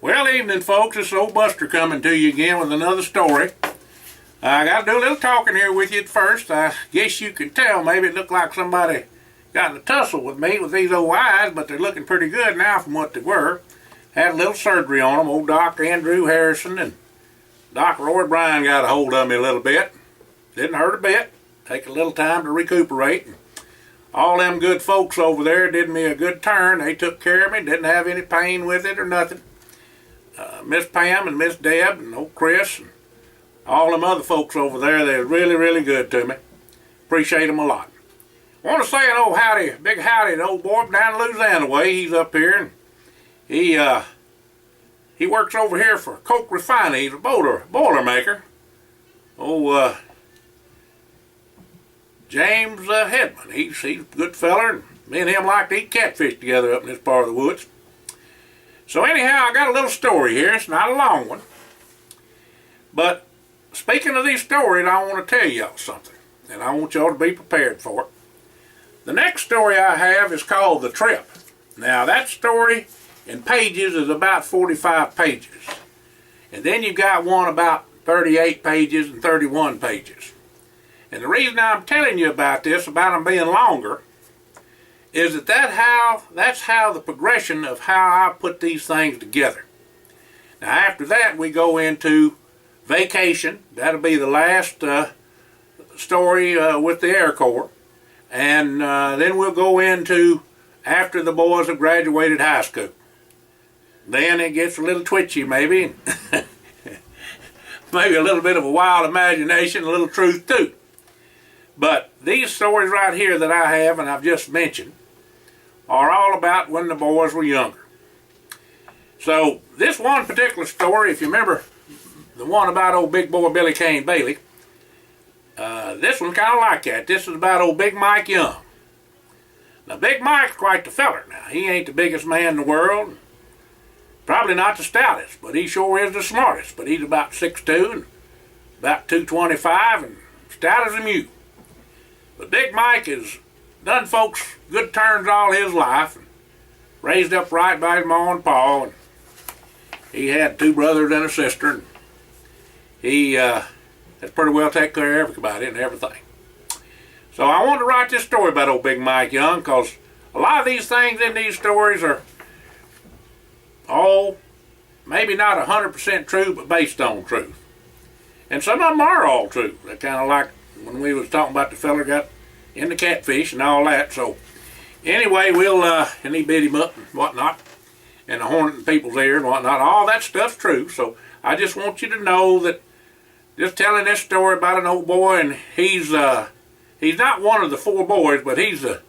Well, evening, folks. This is old Buster coming to you again with another story. I got to do a little talking here with you at first. I guess you can tell. Maybe it looked like somebody got in a tussle with me with these old eyes, but they're looking pretty good now from what they were. Had a little surgery on them. Old Dr. Andrew Harrison and Dr. Roy Bryan got a hold of me a little bit. Didn't hurt a bit. Take a little time to recuperate. All them good folks over there did me a good turn. They took care of me. Didn't have any pain with it or nothing. Miss Pam and Miss Deb and old Chris and all them other folks over there, they're really, really good to me. Appreciate them a lot. I want to say an old howdy, big howdy to old boy down in Louisiana way. He's up here and he works over here for Coke Refining. He's a boiler maker. Oh, James Hedman. He's a good feller, and me and him like to eat catfish together up in this part of the woods. So anyhow, I got a little story here. It's not a long one. But speaking of these stories, I want to tell y'all something. And I want y'all to be prepared for it. The next story I have is called The Trip. Now that story in pages is about 45 pages. And then you've got one about 38 pages and 31 pages. And the reason I'm telling you about this, about them being longer, is that's how the progression of how I put these things together. Now after that we go into vacation. That'll be the last story with the Air Corps. And then we'll go into after the boys have graduated high school. Then it gets a little twitchy maybe. Maybe a little bit of a wild imagination, a little truth too. But these stories right here that I have and I've just mentioned are all about when the boys were younger. So this one particular story, if you remember the one about old big boy Billy Kane Bailey, this one kind of like that. This is about old Big Mike Young. Now Big Mike's quite the feller now. He ain't the biggest man in the world, probably not the stoutest, but he sure is the smartest. But he's about 6'2" and about 225 and stout as a mule. But Big Mike has done folks good turns all his life, and raised up right by his ma and pa, and he had 2 brothers and a sister, and he has pretty well taken care of everybody and everything. So I wanted to write this story about old Big Mike Young, because a lot of these things in these stories are all maybe not 100% true, but based on truth. And some of them are all true. They're kind of like when we was talking about the fella got in the catfish and all that. So anyway, and he bit him up and whatnot, and the hornet in people's ear and whatnot. All that stuff's true. So I just want you to know that just telling this story about an old boy, and he's not one of the 4 boys, but he's the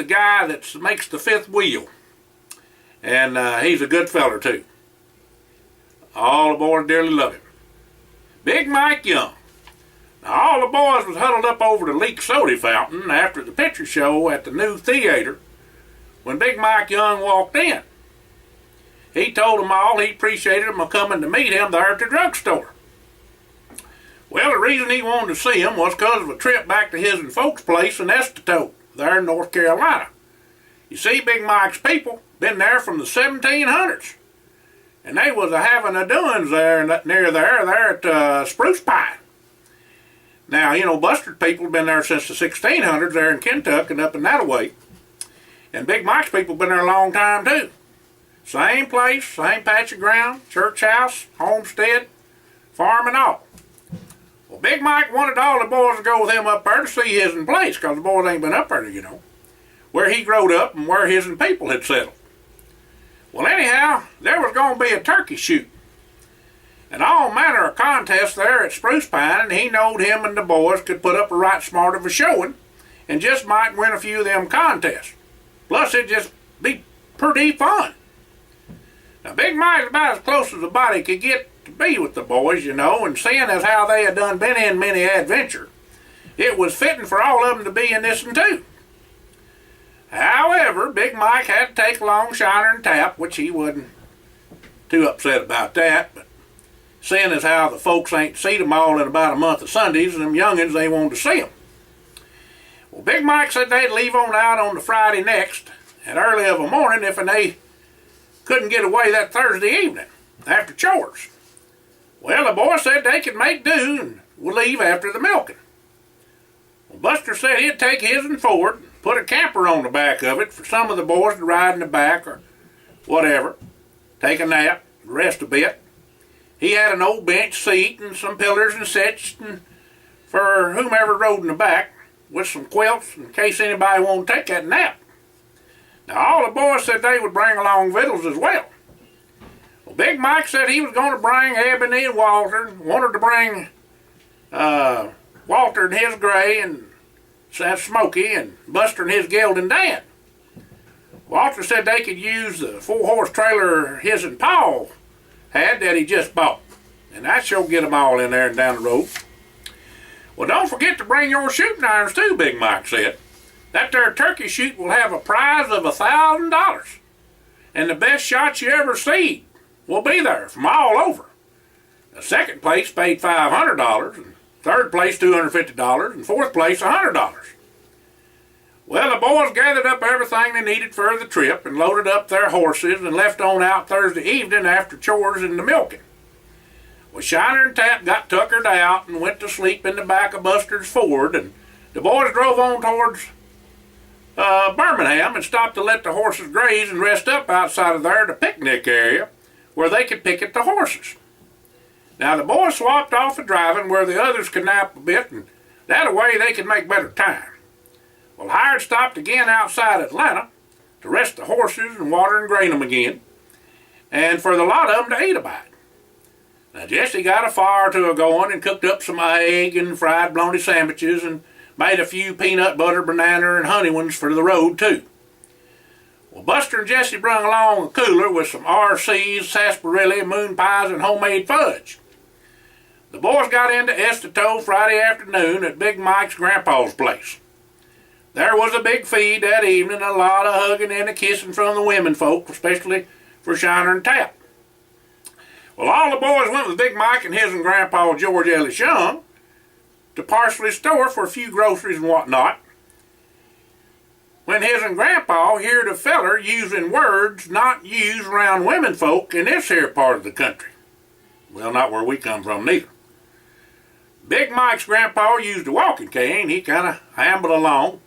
guy that makes the 5th wheel, and he's a good feller too. All the boys dearly love him. Big Mike Young. Now, all the boys was huddled up over the leak soda fountain after the picture show at the new theater when Big Mike Young walked in. He told them all he appreciated them coming to meet him there at the drugstore. Well, the reason he wanted to see him was because of a trip back to his and folks' place in Estatote, there in North Carolina. You see, Big Mike's people been there from the 1700s, and they was having a doings there near there at Spruce Pine. Now, you know, Buster's people have been there since the 1600s there in Kentucky and up in that way. And Big Mike's people have been there a long time too. Same place, same patch of ground, church house, homestead, farm and all. Well, Big Mike wanted all the boys to go with him up there to see his place, because the boys ain't been up there, you know, where he growed up and where his people had settled. Well, anyhow, there was going to be a turkey shoot and all manner of contests there at Spruce Pine, and he knowed him and the boys could put up a right smart of a showing and just might win a few of them contests. Plus, it'd just be pretty fun. Now, Big Mike's about as close as a body could get to be with the boys, you know, and seeing as how they had done been in many adventure, it was fitting for all of them to be in this one too. However, Big Mike had to take along Shiner and Tap, which he wasn't too upset about that, but seeing as how the folks ain't seen them all in about a month of Sundays, and them youngins, they wanted to see them. Well, Big Mike said they'd leave on out on the Friday next, and early of a morning, if they couldn't get away that Thursday evening after chores. Well, the boys said they could make do and would leave after the milking. Well, Buster said he'd take his and Ford, put a camper on the back of it for some of the boys to ride in the back or whatever, take a nap, rest a bit. He had an old bench seat and some pillars and such and for whomever rode in the back with some quilts in case anybody wanted to take that nap. Now all the boys said they would bring along victuals as well. Well, Big Mike said he was going to bring Ebony and Walter, wanted to bring Walter and his gray and Smokey and Buster and his Geld and Dan. Walter said they could use the 4-horse trailer his and Paul had that he just bought. And that sure get them all in there and down the road. Well, don't forget to bring your shooting irons too, Big Mike said. That there turkey shoot will have a prize of $1,000. And the best shots you ever see will be there from all over. The second place paid $500, and third place $250, and fourth place $100. Well, the boys gathered up everything they needed for the trip and loaded up their horses and left on out Thursday evening after chores and the milking. Well, Shiner and Tap got tuckered out and went to sleep in the back of Buster's Ford, and the boys drove on towards Birmingham and stopped to let the horses graze and rest up outside of there, the picnic area, where they could picket the horses. Now, the boys swapped off the driving where the others could nap a bit, and that way they could make better time. Well, Hired stopped again outside Atlanta to rest the horses and water and grain them again, and for the lot of them to eat about. Now, Jesse got a fire to a going and cooked up some egg and fried bologna sandwiches and made a few peanut butter, banana, and honey ones for the road, too. Well, Buster and Jesse brung along a cooler with some RCs, sarsaparilla, moon pies, and homemade fudge. The boys got into Estito Friday afternoon at Big Mike's grandpa's place. There was a big feed that evening, a lot of hugging and a kissing from the women folk, especially for Shiner and Tap. Well, all the boys went with Big Mike and his and Grandpa George Ellis Young to Parsley store for a few groceries and whatnot. When his and Grandpa heard a feller using words not used around women folk in this here part of the country. Well, not where we come from neither. Big Mike's grandpa used a walking cane. He kind of ambled along.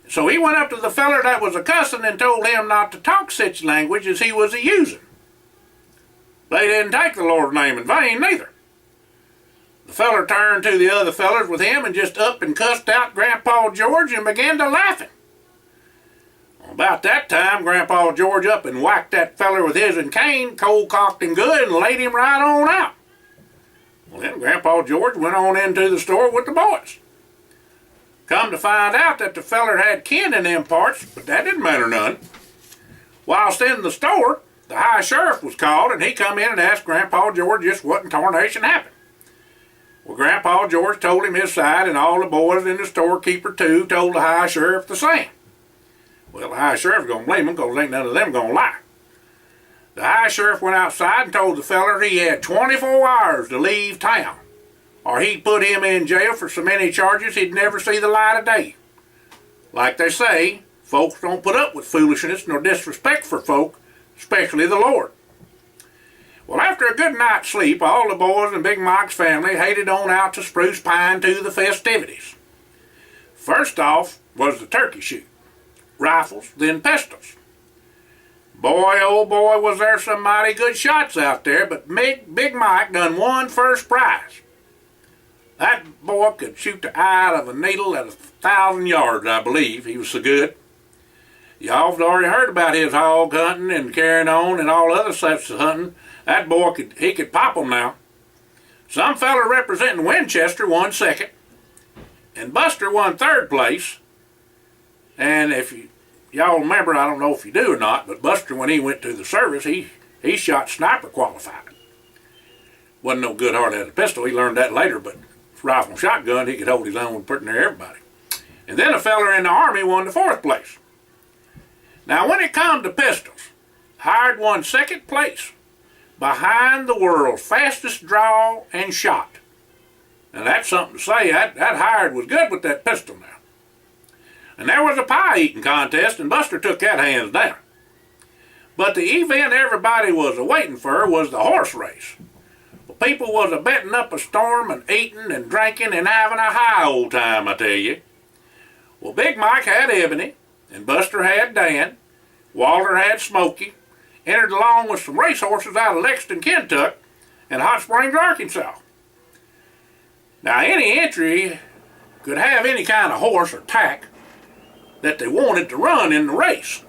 So he went up to the feller that was a cussing and told him not to talk such language as he was a-using. They didn't take the Lord's name in vain neither. The feller turned to the other fellers with him and just up and cussed out Grandpa George and began to laughing. About that time, Grandpa George up and whacked that feller with his and cane, cold-cocked and good, and laid him right on out. Well, then Grandpa George went on into the store with the boys. Come to find out that the feller had kin in them parts, but that didn't matter none. Whilst in the store, the high sheriff was called, and he come in and asked Grandpa George just what in tarnation happened. Well, Grandpa George told him his side, and all the boys in the storekeeper, too, told the high sheriff the same. Well, the high sheriff's gonna blame him because ain't none of them gonna lie. The high sheriff went outside and told the feller he had 24 hours to leave town, or he'd put him in jail for so many charges he'd never see the light of day. Like they say, folks don't put up with foolishness nor disrespect for folk, especially the Lord. Well, after a good night's sleep, all the boys and Big Mike's family headed on out to Spruce Pine to the festivities. First off was the turkey shoot. Rifles, then pistols. Boy, oh boy, was there some mighty good shots out there, but Big Mike done won first prize. That boy could shoot the eye out of a needle at 1,000 yards, I believe. He was so good. Y'all have already heard about his hog hunting and carrying on and all other sorts of hunting. That boy could pop 'em now. Some fella representing Winchester won second, and Buster won third place. And if y'all remember, I don't know if you do or not, but Buster, when he went to the service, he shot sniper qualified. Wasn't no good hardly at a pistol. He learned that later, but rifle and shotgun, he could hold his own pretty near everybody. And then a feller in the Army won the fourth place. Now, when it come to pistols, Hired won second place behind the world's fastest draw and shot. Now, that's something to say. That Hired was good with that pistol now. And there was a pie-eating contest, and Buster took that hands down. But the event everybody was a-waiting for was the horse race. Well, people was a-betting up a storm and eating and drinking and having a high old time, I tell you. Well, Big Mike had Ebony, and Buster had Dan, Walter had Smoky, entered along with some racehorses out of Lexington, Kentucky, and Hot Springs, Arkansas. Now, any entry could have any kind of horse or tack that they wanted to run in the race.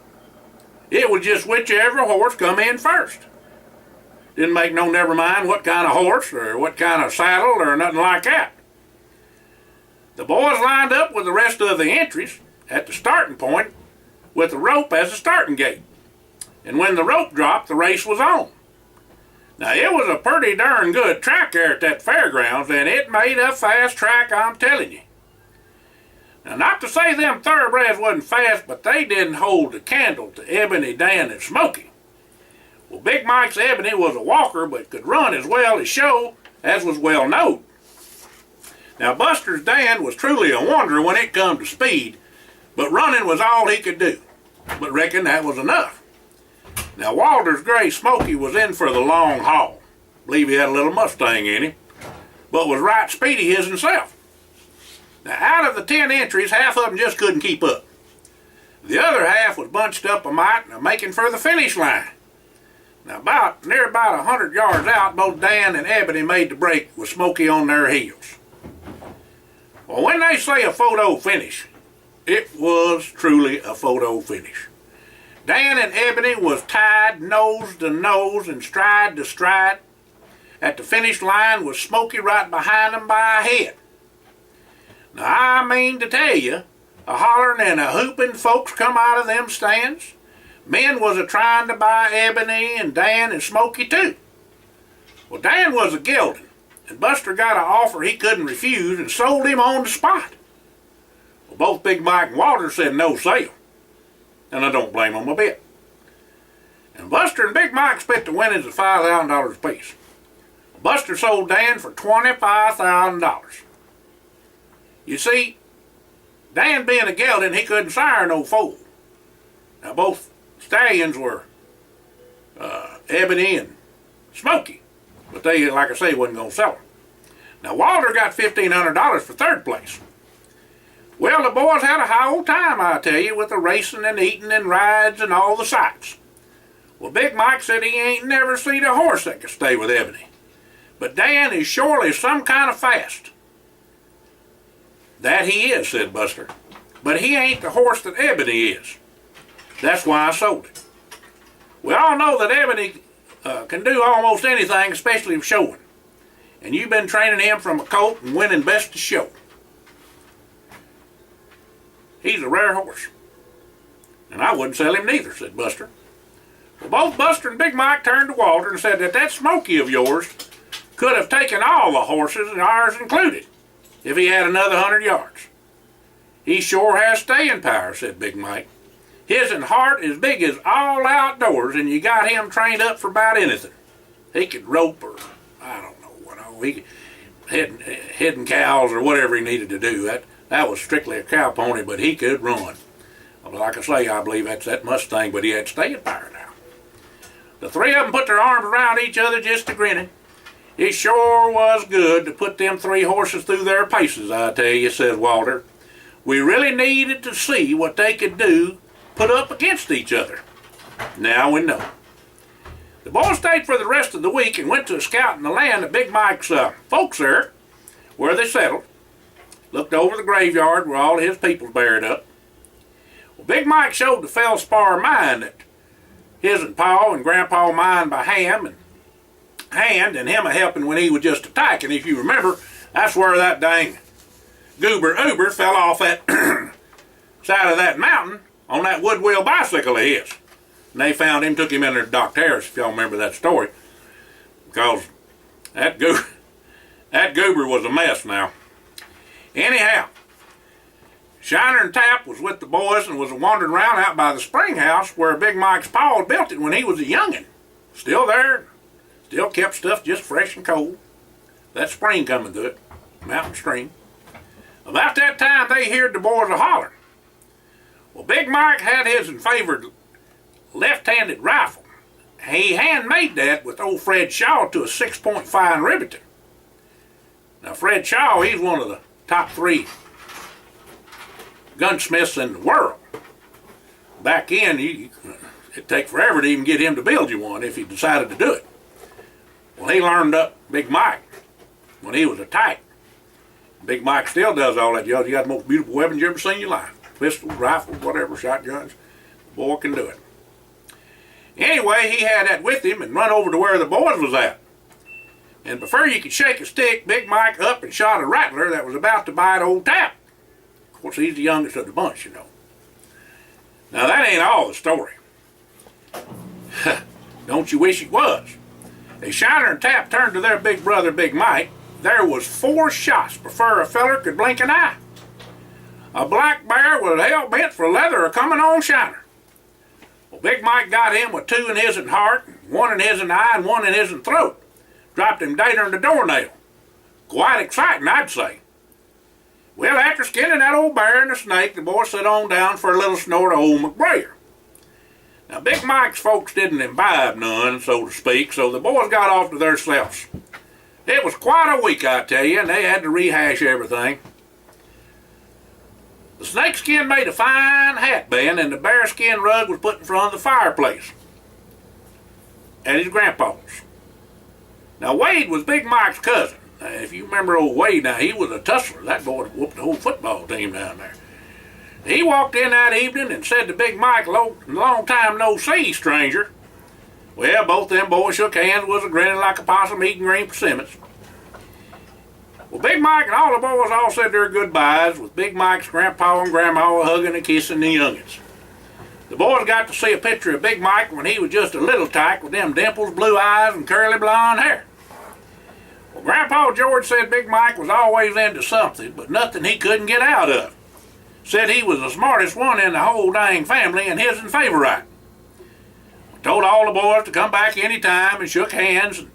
It was just whichever horse come in first. Didn't make no never mind what kind of horse or what kind of saddle or nothing like that. The boys lined up with the rest of the entries at the starting point with the rope as a starting gate. And when the rope dropped, the race was on. Now, it was a pretty darn good track there at that fairgrounds, and it made a fast track, I'm telling you. Now, not to say them thoroughbreds wasn't fast, but they didn't hold a candle to Ebony, Dan, and Smoky. Well, Big Mike's Ebony was a walker, but could run as well as show, as was well known. Now, Buster's Dan was truly a wonder when it come to speed, but running was all he could do. But reckon that was enough. Now, Walter's gray Smoky was in for the long haul. Believe he had a little Mustang in him, but was right speedy himself. Now, out of the 10 entries, half of them just couldn't keep up. The other half was bunched up a mite and making for the finish line. Now, near about 100 yards out, both Dan and Ebony made the break with Smoky on their heels. Well, when they say a photo finish, it was truly a photo finish. Dan and Ebony was tied nose to nose and stride to stride. At the finish line was Smoky right behind them by a head. Now, I mean to tell you, a hollering and a whooping folks come out of them stands. Men was a-trying to buy Ebony and Dan and Smoky too. Well, Dan was a gelding, and Buster got an offer he couldn't refuse and sold him on the spot. Well, both Big Mike and Walter said no sale, and I don't blame them a bit. And Buster and Big Mike split the winnings of $5,000 apiece. Buster sold Dan for $25,000. You see, Dan being a gelding, he couldn't sire no foal. Now, both stallions were Ebony and Smoky, but they, like I say, wasn't going to sell them. Now, Walter got $1,500 for third place. Well, the boys had a high old time, I tell you, with the racing and eating and rides and all the sights. Well, Big Mike said he ain't never seen a horse that could stay with Ebony. But Dan is surely some kind of fast. That he is, said Buster. But he ain't the horse that Ebony is. That's why I sold it. We all know that Ebony can do almost anything, especially showing. And you've been training him from a colt and winning best of show. He's a rare horse. And I wouldn't sell him neither, said Buster. Well, both Buster and Big Mike turned to Walter and said that Smoky of yours could have taken all the horses, and ours included, if he had another 100 yards. He sure has staying power, said Big Mike. His heart is big as all outdoors, and you got him trained up for about anything. He could rope or, I don't know what, he could heading cows or whatever he needed to do. That was strictly a cow pony, but he could run. Like I say, I believe that's that Mustang, but he had staying power now. The three of them put their arms around each other just a grinning. It sure was good to put them three horses through their paces, I tell you, says Walter. We really needed to see what they could do put up against each other. Now we know. The boys stayed for the rest of the week and went to a scout in the land of Big Mike's folks there, where they settled. Looked over the graveyard where all his people's buried up. Well, Big Mike showed the Feldspar mine that his and Pa and Grandpa mined by hand and him a-helping when he was just attacking. If you remember, that's where that dang Goober Uber fell off that side of that mountain on that wood wheel bicycle of his. And they found him, took him in there to Dr. Harris, if y'all remember that story. Because that Goober was a mess now. Anyhow, Shiner and Tap was with the boys and was wandering around out by the spring house where Big Mike's pa built it when he was a youngin'. Still there, still kept stuff just fresh and cold. That spring coming through it, mountain stream. About that time, they heard the boys a-hollering. Well, Big Mike had his favored left-handed rifle. He handmade that with old Fred Shaw to a 6-point fine Remington. Now Fred Shaw, he's one of the top 3 gunsmiths in the world. Back in, it'd take forever to even get him to build you one if he decided to do it. Well, he learned up Big Mike when he was a tyke. Big Mike still does all that. You got the most beautiful weapons you ever seen in your life. Pistols, rifles, whatever, shotguns. The boy can do it. Anyway, he had that with him and run over to where the boys was at. And before you could shake a stick, Big Mike up and shot a rattler that was about to bite old Tap. Of course, he's the youngest of the bunch, you know. Now, that ain't all the story. Don't you wish it was? As Shiner and Tap turned to their big brother, Big Mike, there was 4 shots before a feller could blink an eye. A black bear was hell-bent for leather coming on Shiner. Well, Big Mike got him with 2 in his heart, 1 in his eye, and 1 in his throat. Dropped him dead under the doornail. Quite exciting, I'd say. Well, after skinning that old bear and the snake, the boys sat on down for a little snort of old McBrayer. Now, Big Mike's folks didn't imbibe none, so to speak, so the boys got off to theirselves. It was quite a week, I tell you, and they had to rehash everything. The snakeskin made a fine hat band, and the bearskin rug was put in front of the fireplace at his grandpa's. Now, Wade was Big Mike's cousin. Now, if you remember old Wade, now, he was a tussler. That boy whooped the whole football team down there. He walked in that evening and said to Big Mike, long time no see, stranger. Well, both them boys shook hands, was a grinning like a possum eating green persimmons. Well, Big Mike and all the boys all said their goodbyes, with Big Mike's grandpa and grandma hugging and kissing the youngins. The boys got to see a picture of Big Mike when he was just a little tyke with them dimples, blue eyes, and curly blonde hair. Well, Grandpa George said Big Mike was always into something, but nothing he couldn't get out of. Said he was the smartest one in the whole dang family and his favorite. Told all the boys to come back any time and shook hands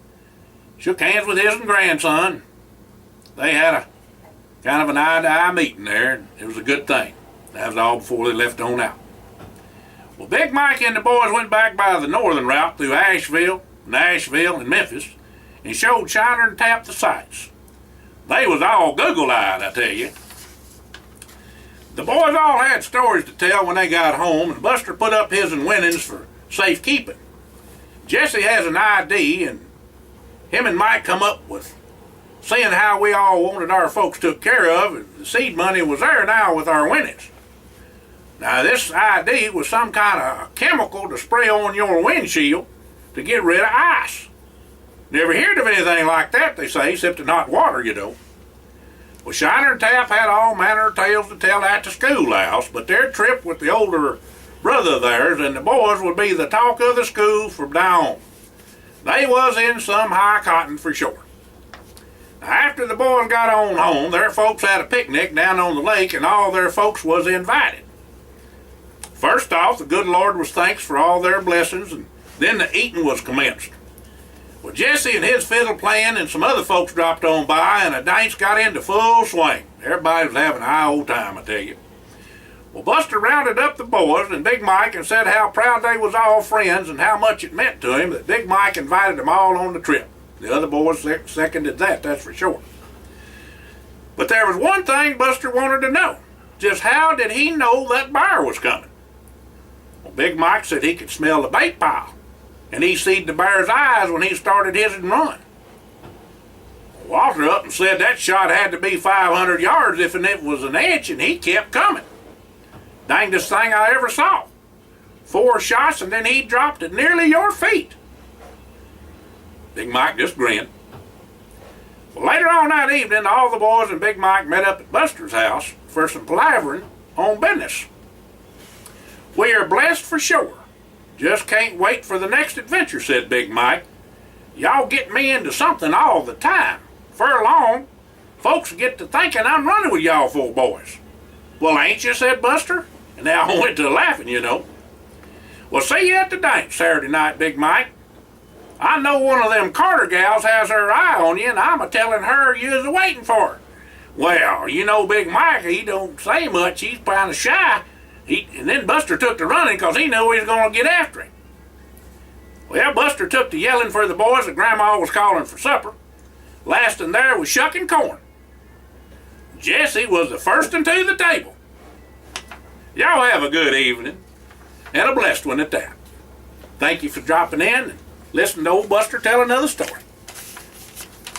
with his grandson. They had a kind of an eye-to-eye meeting there, and it was a good thing. That was all before they left on out. Well, Big Mike and the boys went back by the northern route through Asheville, Nashville, and Memphis, and showed Shiner and Tap the sights. They was all goggle-eyed, I tell you. The boys all had stories to tell when they got home, and Buster put up his winnings for safekeeping. Jesse has an ID, and him and Mike come up with seeing how we all wanted our folks took care of, and the seed money was there now with our winnings. Now, this ID was some kind of chemical to spray on your windshield to get rid of ice. Never heard of anything like that, they say, except in hot water, you know. Well, Shiner and Tap had all manner of tales to tell at the schoolhouse, but their trip with the older brother of theirs and the boys would be the talk of the school from now on. They was in some high cotton for sure. Now, after the boys got on home, their folks had a picnic down on the lake, and all their folks was invited. First off, the good Lord was thanks for all their blessings, and then the eating was commenced. Well, Jesse and his fiddle playing and some other folks dropped on by, and the dance got into full swing. Everybody was having a high old time, I tell you. Well, Buster rounded up the boys and Big Mike and said how proud they was all friends and how much it meant to him that Big Mike invited them all on the trip. The other boys seconded that, that's for sure. But there was one thing Buster wanted to know. Just how did he know that bear was coming? Well, Big Mike said he could smell the bait pile, and he seed the bear's eyes when he started his run. Walter up and said that shot had to be 500 yards if it was an inch, and he kept coming. Dangest thing I ever saw. 4 shots, and then he dropped at nearly your feet. Big Mike just grinned. Well, later on that evening, all the boys and Big Mike met up at Buster's house for some palavering on business. We are blessed for sure. Just can't wait for the next adventure, said Big Mike. Y'all get me into something all the time. For long, folks get to thinking I'm running with y'all 4 boys. Well, ain't you, said Buster. And they all went to laughing, you know. Well, see you at the dance Saturday night, Big Mike. I know one of them Carter gals has her eye on you, and I'm a-telling her you is waiting for her. Well, you know Big Mike, he don't say much. He's kind of shy. And then Buster took to running because he knew he was going to get after him. Well, Buster took to yelling for the boys that Grandma was calling for supper. Last in there was shucking corn. Jesse was the first one to the table. Y'all have a good evening, and a blessed one at that. Thank you for dropping in and listening to old Buster tell another story.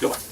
Goodbye.